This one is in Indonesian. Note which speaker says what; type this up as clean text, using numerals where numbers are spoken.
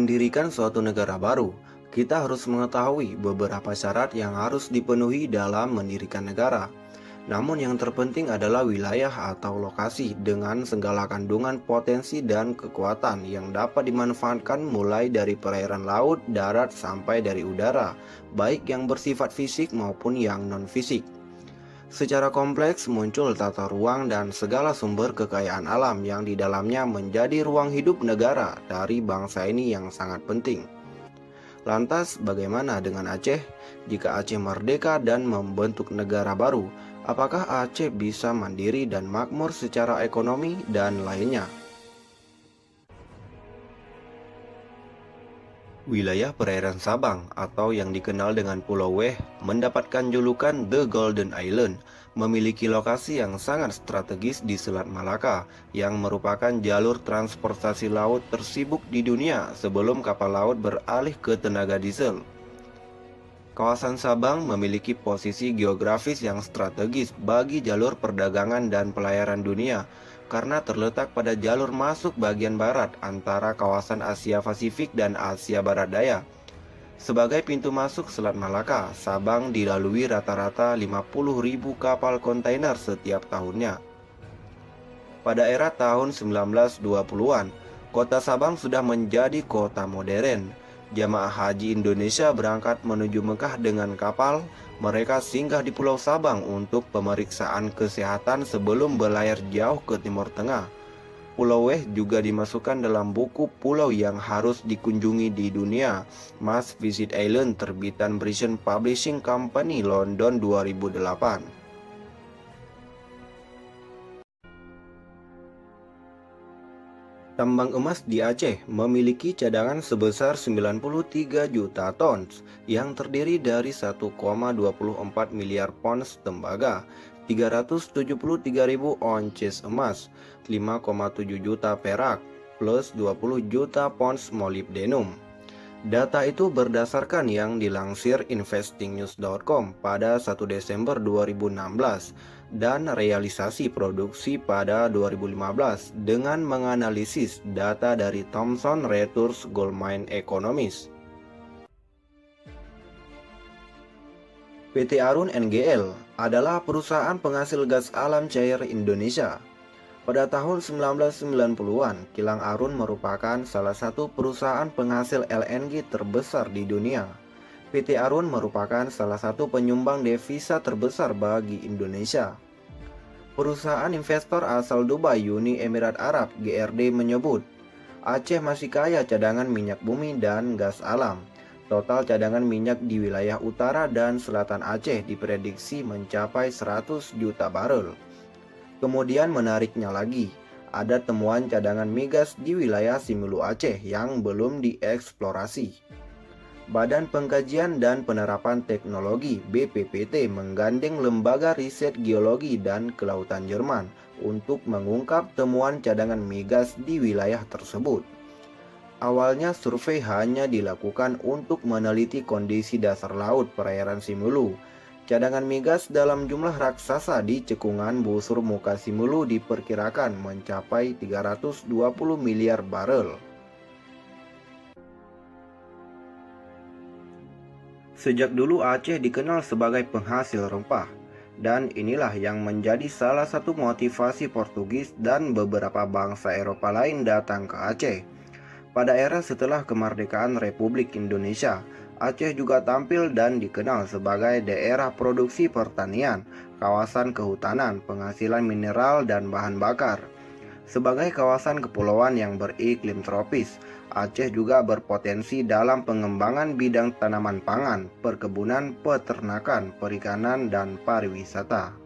Speaker 1: mendirikan suatu negara baru, kita harus mengetahui beberapa syarat yang harus dipenuhi dalam mendirikan negara. Namun yang terpenting adalah wilayah atau lokasi dengan segala kandungan potensi dan kekuatan yang dapat dimanfaatkan mulai dari perairan laut, darat, sampai dari udara, baik yang bersifat fisik maupun yang non-fisik. Secara kompleks muncul tata ruang dan segala sumber kekayaan alam yang di dalamnya menjadi ruang hidup negara dari bangsa ini yang sangat penting. Lantas bagaimana dengan Aceh? Jika Aceh merdeka dan membentuk negara baru, apakah Aceh bisa mandiri dan makmur secara ekonomi dan lainnya? Wilayah perairan Sabang atau yang dikenal dengan Pulau Weh mendapatkan julukan The Golden Island, memiliki lokasi yang sangat strategis di Selat Malaka yang merupakan jalur transportasi laut tersibuk di dunia sebelum kapal laut beralih ke tenaga diesel. Kawasan Sabang memiliki posisi geografis yang strategis bagi jalur perdagangan dan pelayaran dunia karena terletak pada jalur masuk bagian barat antara kawasan Asia Pasifik dan Asia Barat Daya. Sebagai pintu masuk Selat Malaka, Sabang dilalui rata-rata 50.000 kapal kontainer setiap tahunnya. Pada era tahun 1920-an, kota Sabang sudah menjadi kota modern. Jamaah haji Indonesia berangkat menuju Mekah dengan kapal. Mereka singgah di Pulau Sabang untuk pemeriksaan kesehatan sebelum berlayar jauh ke Timur Tengah. Pulau Weh juga dimasukkan dalam buku pulau yang harus dikunjungi di dunia, Must Visit Island, terbitan British Publishing Company, London 2008. Tambang emas di Aceh memiliki cadangan sebesar 93 juta tons yang terdiri dari 1,24 miliar pons tembaga, 373.000 onces emas, 5,7 juta perak, plus 20 juta pons molybdenum. Data itu berdasarkan yang dilansir investingnews.com pada 1 Desember 2016 dan realisasi produksi pada 2015 dengan menganalisis data dari Thomson Reuters Goldmine Economics. PT Arun NGL adalah perusahaan penghasil gas alam cair Indonesia. Pada tahun 1990-an, kilang Arun merupakan salah satu perusahaan penghasil LNG terbesar di dunia. PT Arun merupakan salah satu penyumbang devisa terbesar bagi Indonesia. Perusahaan investor asal Dubai Uni Emirat Arab GRD menyebut, Aceh masih kaya cadangan minyak bumi dan gas alam. Total cadangan minyak di wilayah utara dan selatan Aceh diprediksi mencapai 100 juta barel. Kemudian menariknya lagi, ada temuan cadangan migas di wilayah Simelu Aceh yang belum dieksplorasi. Badan Pengkajian dan Penerapan Teknologi BPPT menggandeng Lembaga Riset Geologi dan Kelautan Jerman untuk mengungkap temuan cadangan migas di wilayah tersebut. Awalnya survei hanya dilakukan untuk meneliti kondisi dasar laut perairan Simelu. Cadangan migas dalam jumlah raksasa di cekungan busur muka Simelu diperkirakan mencapai 320 miliar barel. Sejak dulu Aceh dikenal sebagai penghasil rempah, dan inilah yang menjadi salah satu motivasi Portugis dan beberapa bangsa Eropa lain datang ke Aceh. Pada era setelah kemerdekaan Republik Indonesia, Aceh juga tampil dan dikenal sebagai daerah produksi pertanian, kawasan kehutanan, penghasilan mineral dan bahan bakar. Sebagai kawasan kepulauan yang beriklim tropis, Aceh juga berpotensi dalam pengembangan bidang tanaman pangan, perkebunan, peternakan, perikanan, dan pariwisata.